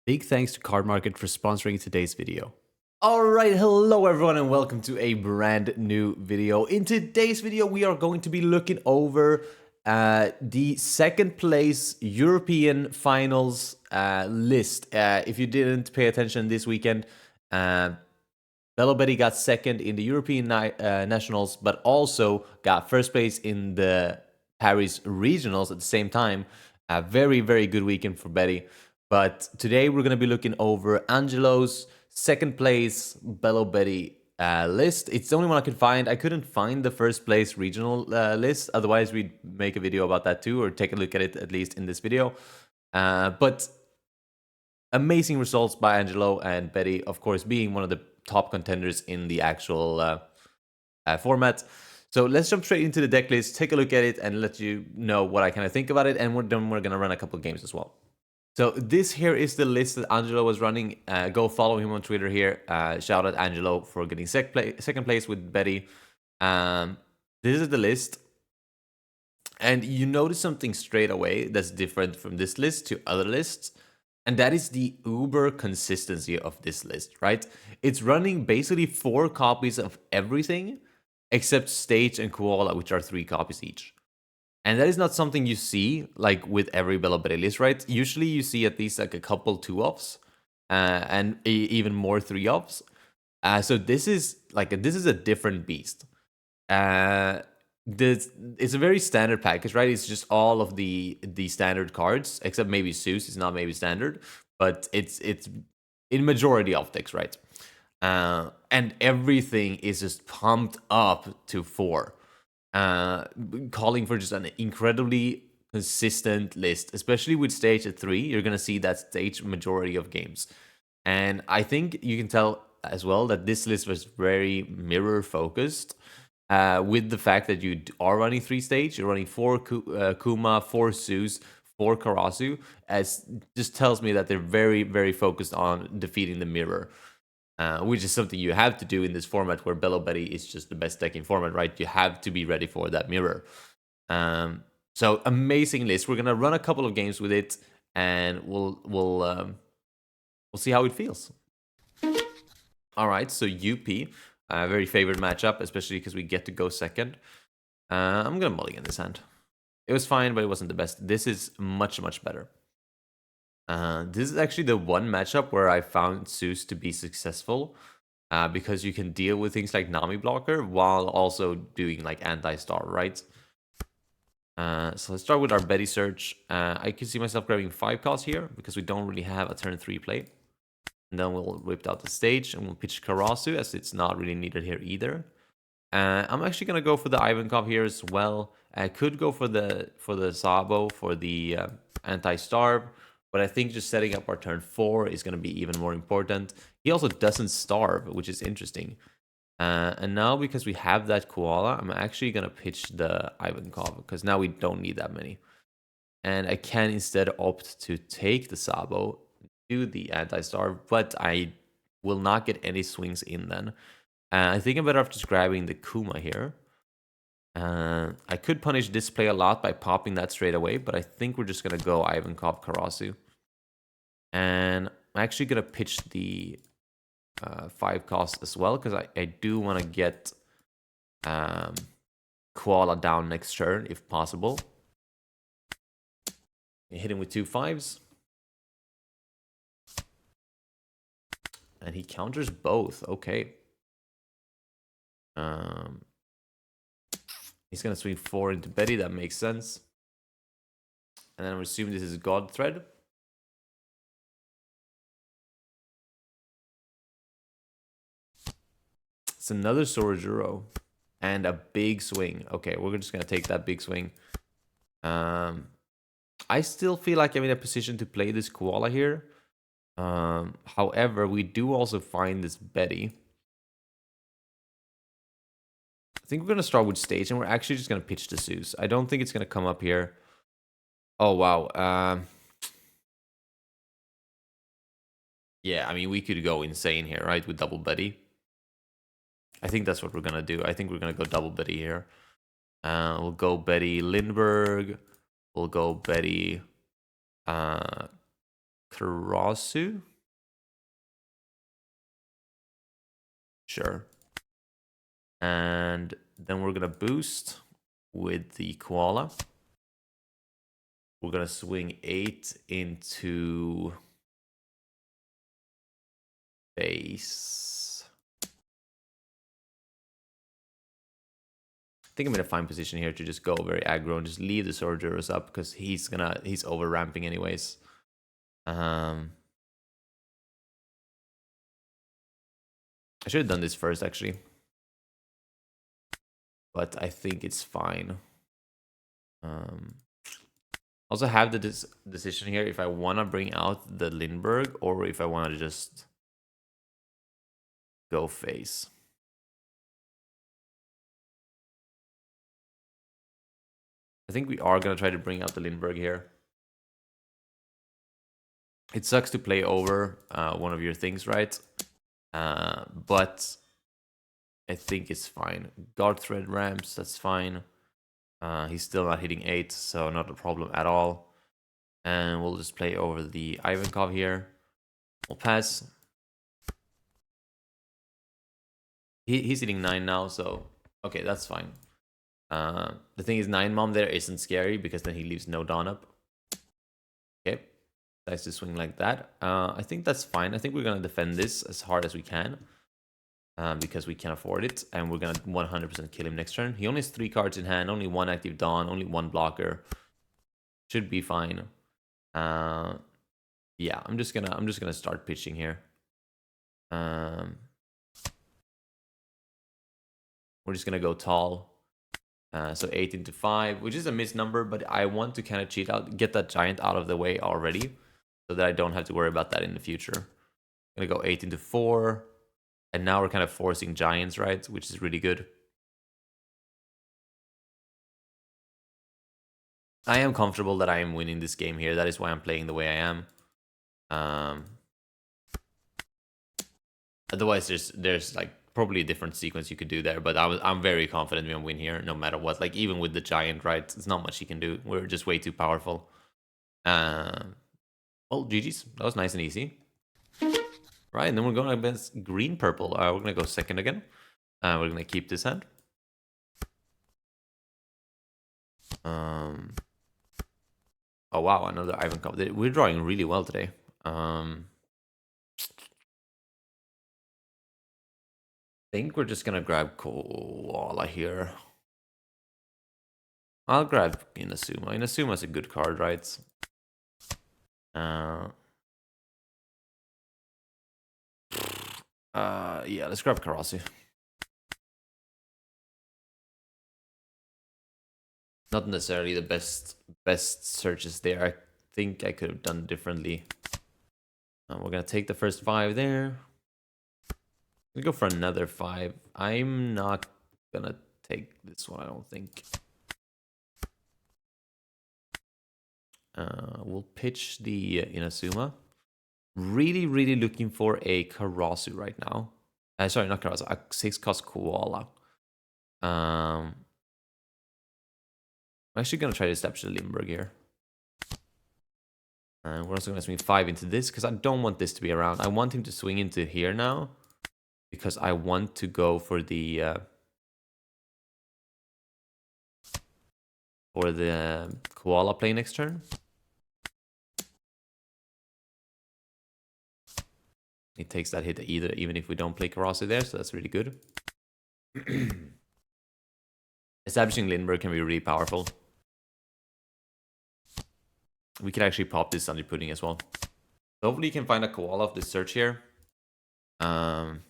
Big thanks to Cardmarket for sponsoring today's video. Alright, hello everyone and welcome to a brand new video. In today's video, we are going to be looking over the second place European finals list. If you didn't pay attention this weekend, Belobetti got second in the European Nationals, but also got first place in the Paris Regionals at the same time. A very, very good weekend for Betty. But today we're going to be looking over Angelo's second place Belobetti list. It's the only one I could find. I couldn't find the first place regional list. Otherwise, we'd make a video about that too, or take a look at it at least in this video. But amazing results by Angelo and Betty, of course, being one of the top contenders in the actual format. So let's jump straight into the deck list, take a look at it, and let you know what I kind of think about it. And then we're going to run a couple of games as well. So this here is the list that Angelo was running. Go follow him on Twitter here. Shout out Angelo for getting second place with Betty. This is the list. And you notice something straight away that's different from this list to other lists. And that is the uber consistency of this list, right? It's running basically 4 copies of everything except Stage and Koala, which are 3 copies each. And that is not something you see like with every Belobetti list, right? Usually you see at least like a couple 2-offs and even more 3-offs. So this is a different beast. It's a very standard package, right? It's just all of the standard cards, except maybe Zeus is not maybe standard, but it's in majority of decks, right? And everything is just pumped up to 4. Calling for just an incredibly consistent list, especially with Stage at 3. You're gonna see that Stage majority of games, and I think you can tell as well that this list was very mirror focused. With the fact that you are running 3 Stage, you're running 4 Kuma, 4 Zeus, 4 Karasu, as just tells me that they're very, very focused on defeating the mirror. Which is something you have to do in this format where Belobetti is just the best deck in format, right? You have to be ready for that mirror. So amazing list. We're gonna run a couple of games with it, and we'll see how it feels. All right, so UP, very favorite matchup, especially because we get to go second. I'm gonna mulligan this hand. It was fine, but it wasn't the best. This is much, much better. This is actually the one matchup where I found Zeus to be successful, because you can deal with things like Nami blocker while also doing like anti-star, right? So let's start with our Betty search. I can see myself grabbing 5 costs here because we don't really have a turn 3 play. And then we'll whip out the Stage and we'll pitch Karasu as it's not really needed here either. I'm actually gonna go for the Ivankov here as well. I could go for the Sabo for the anti-starve, but I think just setting up our turn 4 is gonna be even more important. He also doesn't starve, which is interesting. And now because we have that Koala, I'm actually gonna pitch the Ivankov because now we don't need that many. And I can instead opt to take the Sabo, do the anti-starve, but I will not get any swings in then. I think I'm better off just grabbing the Kuma here. I could punish this play a lot by popping that straight away, but I think we're just going to go Ivankov Karasu. And I'm actually going to pitch the 5 cost as well, because I do want to get Koala down next turn, if possible. Hit him with 2 5s. And he counters both. Okay. He's going to swing 4 into Betty. That makes sense. And then I'm assuming this is God Thread. It's another Sorajuro. And a big swing. Okay, we're just going to take that big swing. I still feel like I'm in a position to play this Koala here. However, we do also find this Betty. I think we're going to start with Stage, and we're actually just going to pitch the Zeus. I don't think it's going to come up here. Oh, wow. Yeah, I mean, we could go insane here, right, with double Betty. I think that's what we're going to do. I think we're going to go double Betty here. We'll go Betty Lindbergh. We'll go Betty Karasu. Sure. And then we're gonna boost with the koala. We're gonna swing 8 into base. I think I'm in a fine position here to just go very aggro and just leave the Sojourners up because he's over ramping anyways. I should have done this first actually, but I think it's fine. Also have the decision here if I want to bring out the Lindbergh or if I want to just go face. I think we are going to try to bring out the Lindbergh here. It sucks to play over one of your things, right? But I think it's fine. Guard thread ramps, that's fine. He's still not hitting 8, so not a problem at all. And we'll just play over the Ivankov here. We'll pass. He's hitting 9 now, so okay, that's fine. The thing is, 9 mom there isn't scary because then he leaves no Dawn up. Okay, nice to swing like that. I think that's fine. I think we're gonna defend this as hard as we can. Because we can afford it, and we're gonna 100% kill him next turn. He only has 3 cards in hand, only 1 active Dawn, only 1 blocker. Should be fine. Yeah, I'm just gonna start pitching here. We're just gonna go tall. So 8 into 5, which is a missed number, but I want to kind of cheat out, get that giant out of the way already, so that I don't have to worry about that in the future. I'm gonna go 8 into 4. And now we're kind of forcing giants, right? Which is really good. I am comfortable that I am winning this game here. That is why I'm playing the way I am. Otherwise, there's like probably a different sequence you could do there. But I'm very confident we're gonna win here, no matter what. Like even with the giant, right? It's not much he can do. We're just way too powerful. Well, GG's. That was nice and easy. Right, and then we're going against green purple. We're gonna go second again. We're gonna keep this hand. Oh wow, another Ivankov. We're drawing really well today. I think we're just gonna grab Koala here. I'll grab Inazuma. Inazuma's a good card, right? Yeah, let's grab Karasi. Not necessarily the best searches there. I think I could have done differently. We're gonna take the first 5 there. We go for another 5. I'm not gonna take this one, I don't think. We'll pitch the Inazuma. Really looking for a Karasu right now. Sorry, not Karasu. A 6-cost Koala. I'm actually gonna try to establish the Limburg here. And we're also gonna swing 5 into this because I don't want this to be around. I want him to swing into here now because I want to go for the Koala play next turn. He takes that hit even if we don't play Karasu there, so that's really good. Establishing Lindbergh can be really powerful. We could actually pop this Sunday Pudding as well. So hopefully you can find a Koala of this search here. It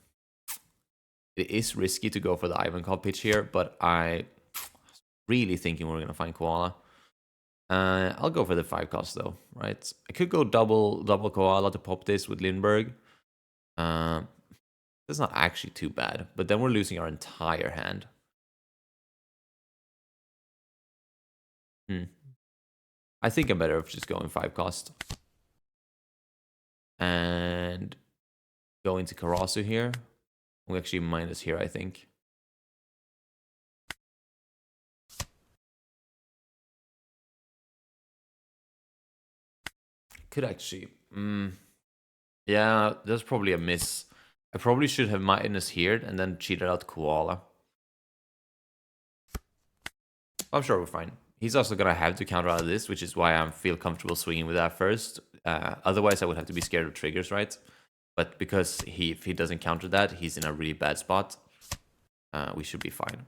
is risky to go for the Ivankov pitch here, but I really thinking we're going to find Koala. I'll go for the 5-cost though, right? I could go double Koala to pop this with Lindbergh. That's not actually too bad, but then we're losing our entire hand. I think I'm better off just going 5-cost. And go into Karasu here. We actually minus here, I think. Could actually Yeah, that's probably a miss. I probably should have minus here and then cheated out Koala. I'm sure we're fine. He's also gonna have to counter out of this, which is why I feel comfortable swinging with that first. Otherwise, I would have to be scared of triggers, right? But because if he doesn't counter that, he's in a really bad spot. We should be fine.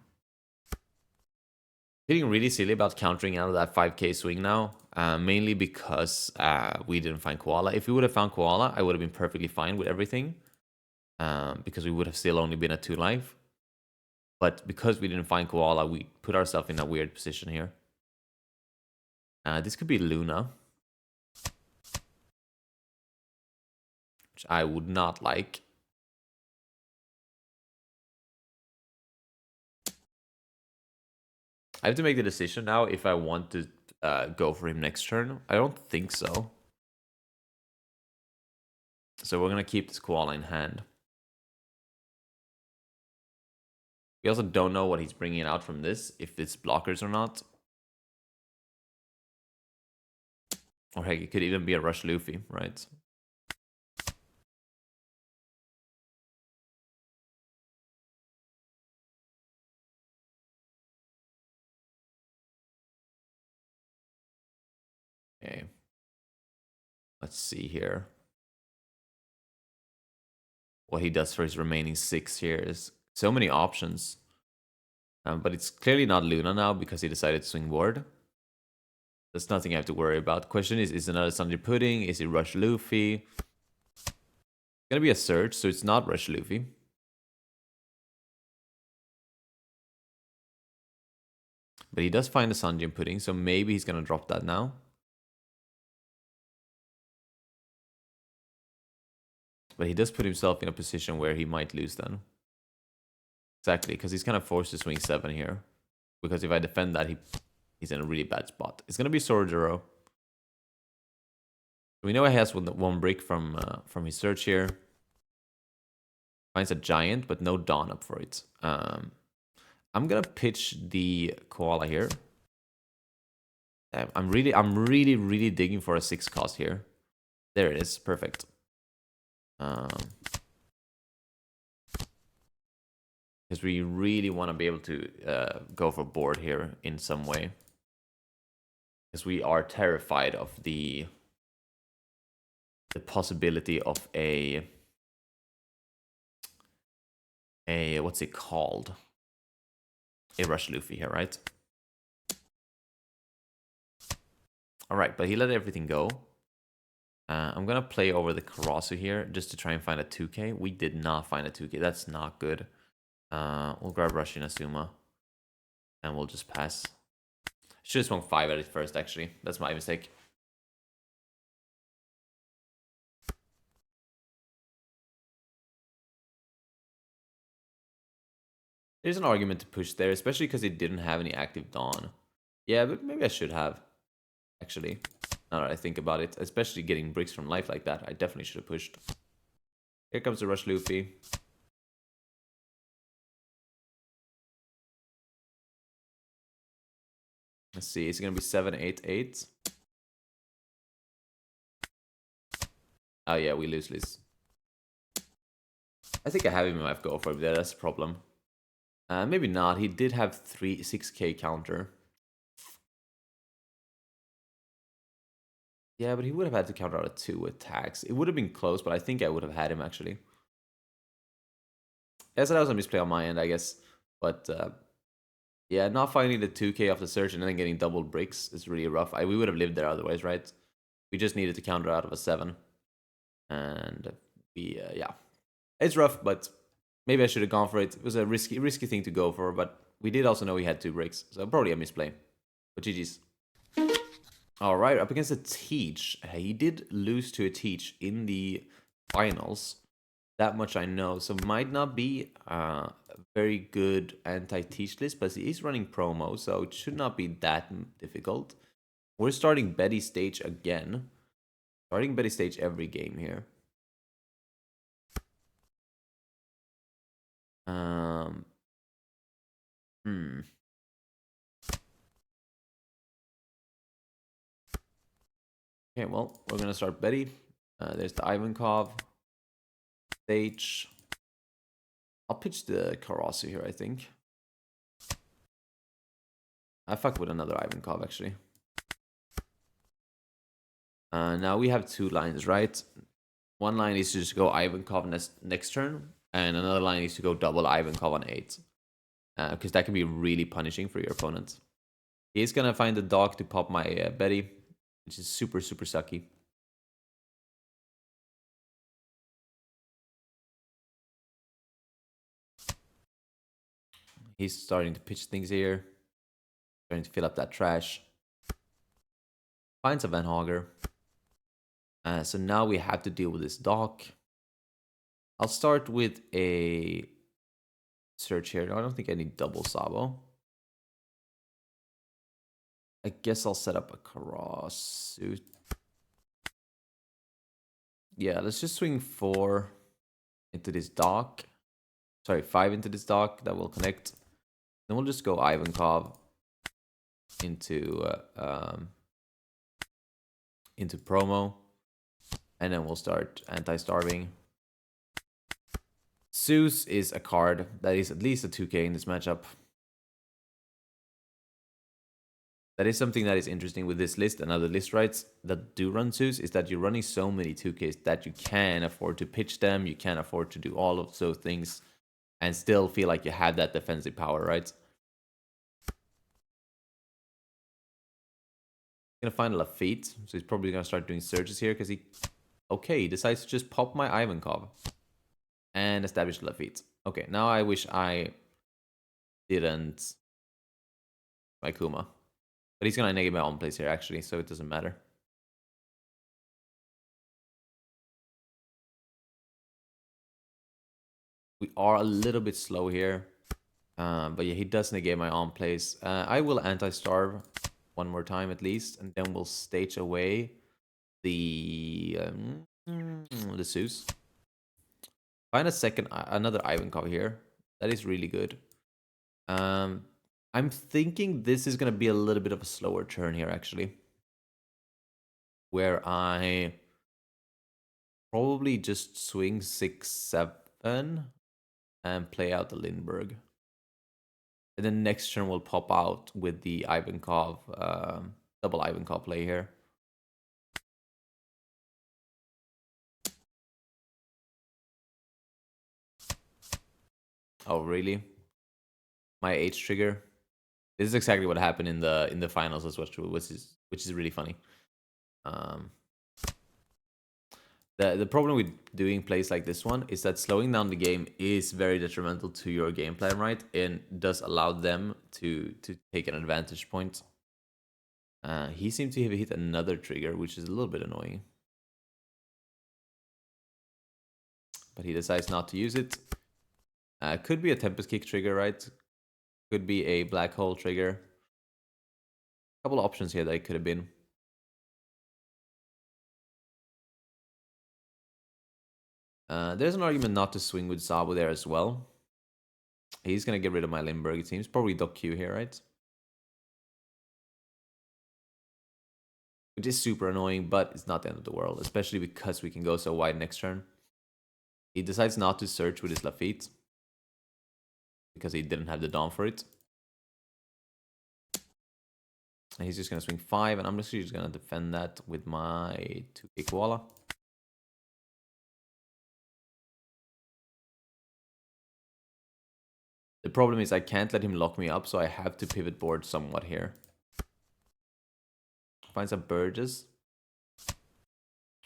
Feeling really silly about countering out of that 5k swing now, mainly because we didn't find Koala. If we would have found Koala, I would have been perfectly fine with everything, because we would have still only been at 2 life. But because we didn't find Koala, we put ourselves in a weird position here. This could be Luna, which I would not like. I have to make the decision now if I want to go for him next turn. I don't think so. So we're going to keep this Koala in hand. We also don't know what he's bringing out from this, if it's blockers or not. Or heck, it could even be a Rush Luffy, right? Okay. Let's see here. What he does for his remaining 6 here is so many options. But it's clearly not Luna now because he decided to swing board. That's nothing I have to worry about. Question is another Sunday Pudding? Is it Rush Luffy? It's gonna be a search, so it's not Rush Luffy. But he does find the Sanjin Pudding, so maybe he's gonna drop that now. But he does put himself in a position where he might lose then. Exactly, because he's kind of forced to swing 7 here. Because if I defend that, he's in a really bad spot. It's gonna be Sorojuro. We know he has one brick from his search here. Finds a giant, but no Dawn up for it. I'm gonna pitch the Koala here. I'm really digging for a 6 cost here. There it is, perfect. Because we really want to be able to go for board here in some way. Because we are terrified of the possibility of a what's it called? A Rush Luffy here, right? Alright, but he let everything go. I'm gonna play over the Karasu here just to try and find a 2k. We did not find a 2k. That's not good. We'll grab Rush Inazuma. And we'll just pass. Should have swung 5 at it first, actually. That's my mistake. There's an argument to push there, especially because it didn't have any active Dawn. Yeah, but maybe I should have, actually. Now that I think about it, especially getting bricks from life like that, I definitely should have pushed. Here comes the Rush Luffy. Let's see, it's going to be 7, 8, 8. Oh yeah, we lose. I think I have him in my go for him there, that's the problem. Maybe not, he did have 6k counter. Yeah, but he would have had to counter out a 2 attacks. It would have been close, but I think I would have had him, actually. Yeah, so that was a misplay on my end, I guess. But, yeah, not finding the 2k off the search and then getting double bricks is really rough. We would have lived there otherwise, right? We just needed to counter out of a 7. And yeah. It's rough, but maybe I should have gone for it. It was a risky thing to go for, but we did also know he had 2 bricks. So probably a misplay. But GG's. Alright, up against a Teach. He did lose to a Teach in the finals. That much I know. So might not be a very good anti-Teach list, but he is running promo, so it should not be that difficult. We're starting Betty stage again. Starting Betty stage every game here. Okay, well, we're gonna start Betty. There's the Ivankov stage. I'll pitch the Karasu here, I think. I fuck with another Ivankov, actually. Now we have two lines, right? One line is to just go Ivankov next turn, and another line is to go double Ivankov on 8. Because that can be really punishing for your opponent. He's gonna find the dog to pop my Betty, which is super, super sucky. He's starting to pitch things here. Starting to fill up that trash. Finds a Van Hogger. So now we have to deal with this dock. I'll start with a search here. I don't think I need double Sabo. I guess I'll set up a cross suit. Yeah, let's just swing 4 into this dock. Sorry, 5 into this dock. That will connect. Then we'll just go Ivankov into promo. And then we'll start anti-starving. Zeus is a card that is at least a 2k in this matchup. That is something that is interesting with this list and other list rights that do run Zeus, is that you're running so many 2ks that you can afford to pitch them, you can afford to do all of those things, and still feel like you have that defensive power, right? Gonna find a Lafitte, so he's probably gonna start doing searches here because he decides to just pop my Ivankov and establish Lafitte. Okay, now I wish I didn't my Kuma. But he's gonna negate my on place here actually, so it doesn't matter. We are a little bit slow here. But yeah, he does negate my on place. I will anti-starve one more time at least, and then we'll stage away the Zeus. Find another Ivankov here. That is really good. I'm thinking this is gonna be a little bit of a slower turn here actually, where I probably just swing 6-7 and play out the Lindbergh. And then next turn we'll pop out with the Ivankov, double Ivankov play here. Oh really? My H trigger. This is exactly what happened in the finals as well, which is really funny. The problem with doing plays like this one is that slowing down the game is very detrimental to your game plan, right? And does allow them to take an advantage point. He seemed to have hit another trigger, which is a little bit annoying. But he decides not to use it. Could be a Tempest Kick trigger, right? Could be a Black Hole trigger. A couple of options here that it could have been. There's an argument not to swing with Sabo there as well. He's going to get rid of my Lindbergh, it seems. Probably Doc Q here, right? Which is super annoying, but it's not the end of the world, especially because we can go so wide next turn. He decides not to search with his Lafitte because he didn't have the Dawn for it. And he's just going to swing 5, and I'm just going to defend that with my 2k Koala. The problem is I can't let him lock me up, so I have to pivot board somewhat here. Finds a Burgess.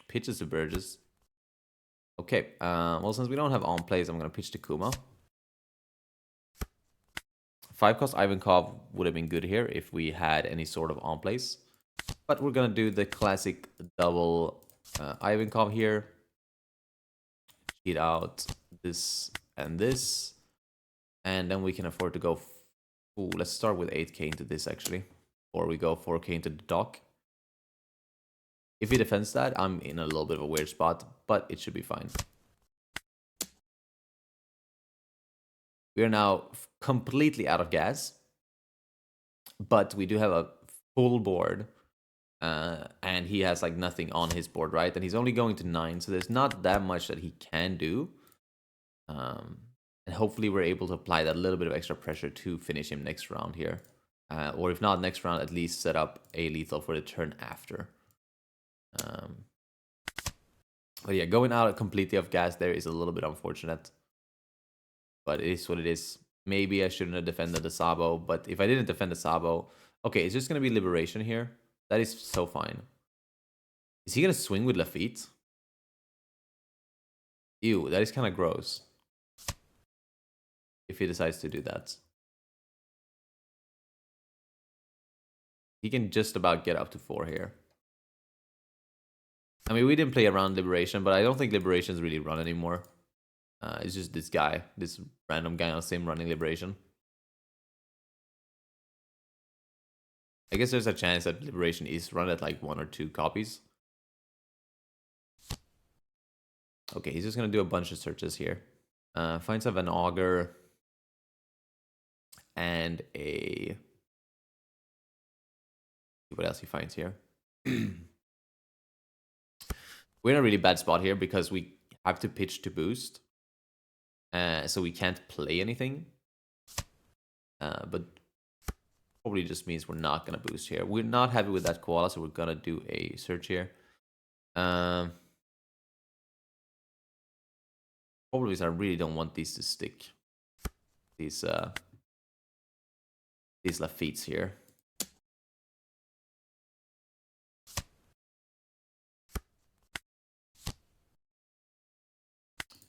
Pitches the Burgess. Okay, well, since we don't have on plays, I'm going to pitch the Kuma. 5-cost Ivankov would have been good here if we had any sort of on plays. But we're going to do the classic double Ivankov here. Cheat out this and this. And then we can afford to go... Ooh, let's start with 8k into this, actually. Or we go 4k into the dock. If he defends that, I'm in a little bit of a weird spot, but it should be fine. We are now completely out of gas. But we do have a full board And he has like nothing on his board, right? And he's only going to 9, so there's not that much that he can do. And hopefully we're able to apply that little bit of extra pressure to finish him next round here. Or if not next round, at least set up a lethal for the turn after. But yeah, going out completely off gas there is a little bit unfortunate. But it is what it is. Maybe I shouldn't have defended the Sabo, but if I didn't defend the Sabo... Okay, it's just going to be Liberation here. That is so fine. Is he going to swing with Lafitte? Ew, that is kind of gross. If he decides to do that. He can just about get up to 4 here. I mean, we didn't play around Liberation, but I don't think Liberation's really run anymore. It's just this guy, this random guy on Sim running Liberation. I guess there's a chance that Liberation is run at like 1 or 2 copies. Okay, he's just gonna do a bunch of searches here. Finds an auger and a... What else he finds here? We're in a really bad spot here because we have to pitch to boost. So we can't play anything. But probably just means we're not going to boost here. We're not happy with that koala, so we're going to do a search here. Probably because I really don't want these to stick. These Lafitte's here.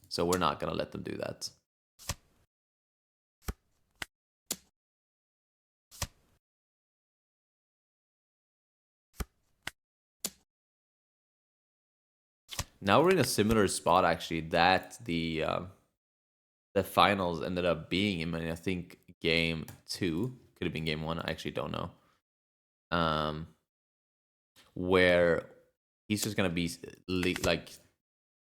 So we're not going to let them do that. Now we're in a similar spot, actually, that the finals ended up being in, I think, game 2. Could have been game 1. I actually don't know. Where he's just going to be, like,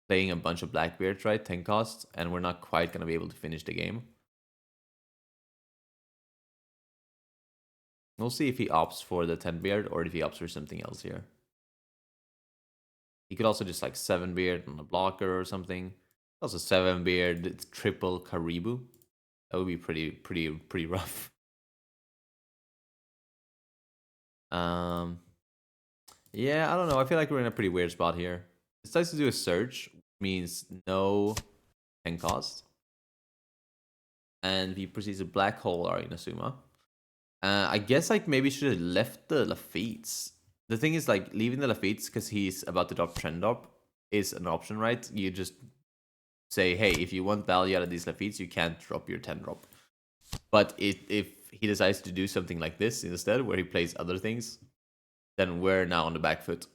playing a bunch of Blackbeards, right? 10 costs, and we're not quite going to be able to finish the game. We'll see if he opts for the 10 beard or if he opts for something else here. He could also just like 7 beard on a blocker or something. Also 7 beard, triple Caribou. That would be pretty rough. Yeah, I don't know. I feel like we're in a pretty weird spot here. It decides to do a search, means no 10 cost. And he proceeds to black hole our Inazuma. I guess like maybe should have left the Lafitte's. The thing is like leaving the Lafitte's because he's about to drop trend up is an option, right? You just say, hey, if you want value out of these Lafitte's, you can't drop your 10 drop. But if he decides to do something like this instead, where he plays other things, then we're now on the back foot.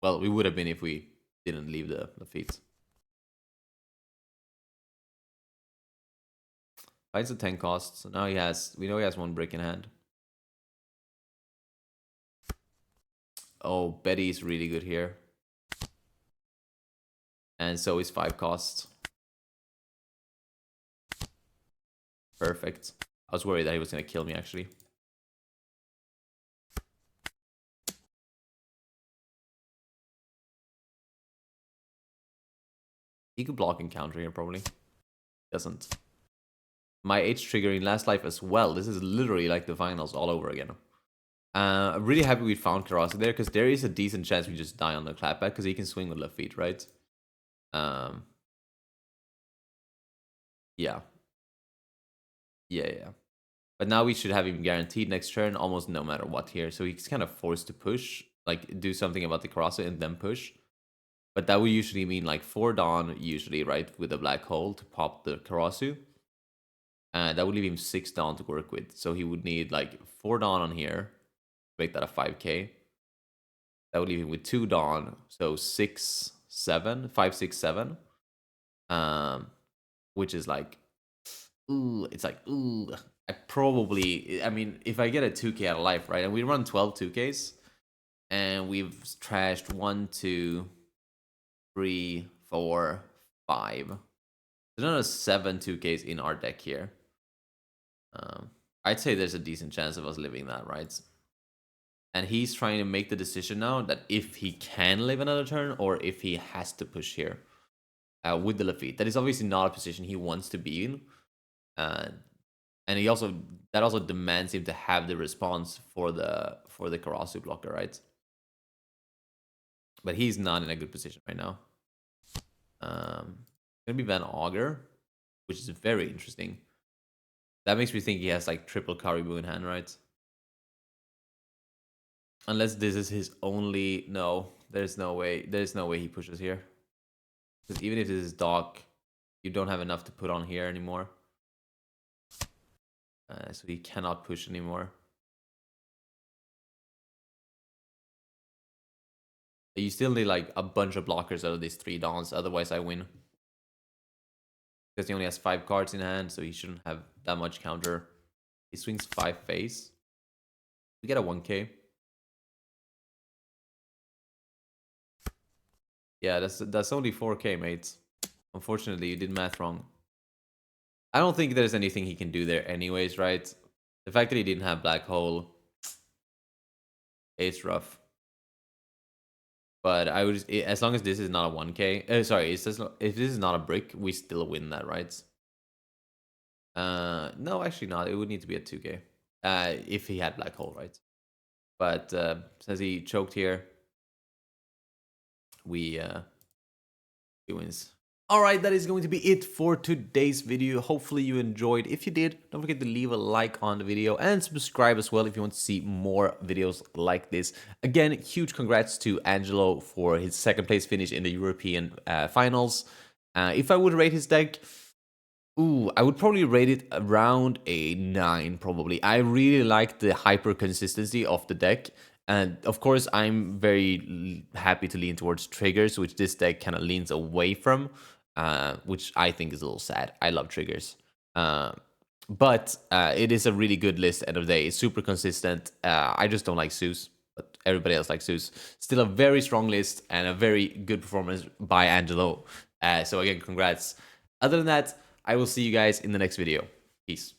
Well, we would have been if we didn't leave the Lafitte's. Finds a 10 cost, so now we know he has 1 brick in hand. Oh, Betty's really good here. And so is 5 costs. Perfect. I was worried that he was going to kill me, actually. He could block and counter here, probably. Doesn't. My H triggering last life as well. This is literally like the finals all over again. I'm really happy we found Karasa there, because there is a decent chance we just die on the clapback, because he can swing with Lafitte, right? Yeah. Yeah. But now we should have him guaranteed next turn, almost no matter what here. So he's kind of forced to push, like do something about the Karasa and then push. But that would usually mean like 4 Dawn, usually, right, with a black hole to pop the Karasu. And that would leave him 6 Dawn to work with. So he would need like 4 Dawn on here, make that a 5k. That would leave him with 2 Dawn, so 6, 7, 5, 6, 7. Which is like, ooh, it's like, ooh. I mean, if I get a 2k out of life, right, and we run 12 2ks, and we've trashed 1, 2, 3, 4, 5. There's another 7 2ks in our deck here. I'd say there's a decent chance of us living that, right? And he's trying to make the decision now that if he can live another turn or if he has to push here with the Lafitte. That is obviously not a position he wants to be in. Uh, and he also that also demands him to have the response for the Karasu blocker, right? But he's not in a good position right now. Gonna be Van Auger, which is very interesting. That makes me think he has like triple Caribou in hand, right? Unless this is his only... No, there's no way. There's no way he pushes here. Because even if this is Doc, you don't have enough to put on here anymore. So he cannot push anymore. You still need like a bunch of blockers out of these 3 Dons, otherwise I win. Because he only has 5 cards in hand, so he shouldn't have that much counter. He swings 5 face. We get a 1k. Yeah, that's only 4k, mates. Unfortunately, you did math wrong. I don't think there's anything he can do there anyways, right? The fact that he didn't have Black Hole, it's rough. But I would, as long as this is not a 1k, sorry, if this is not a brick, we still win that, right? No, actually not. It would need to be a 2k. If he had Black Hole, right? But since he choked here, he wins. Alright, that is going to be it for today's video. Hopefully you enjoyed. If you did, don't forget to leave a like on the video and subscribe as well if you want to see more videos like this. Again, huge congrats to Angelo for his 2nd place finish in the European finals. If I would rate his deck, I would probably rate it around a 9, probably. I really like the hyper consistency of the deck. And of course, I'm very happy to lean towards triggers, which this deck kind of leans away from, which I think is a little sad. I love triggers. But it is a really good list at the end of the day. It's super consistent. I just don't like Zeus, but everybody else likes Zeus. Still a very strong list and a very good performance by Angelo. So again, congrats. Other than that, I will see you guys in the next video. Peace.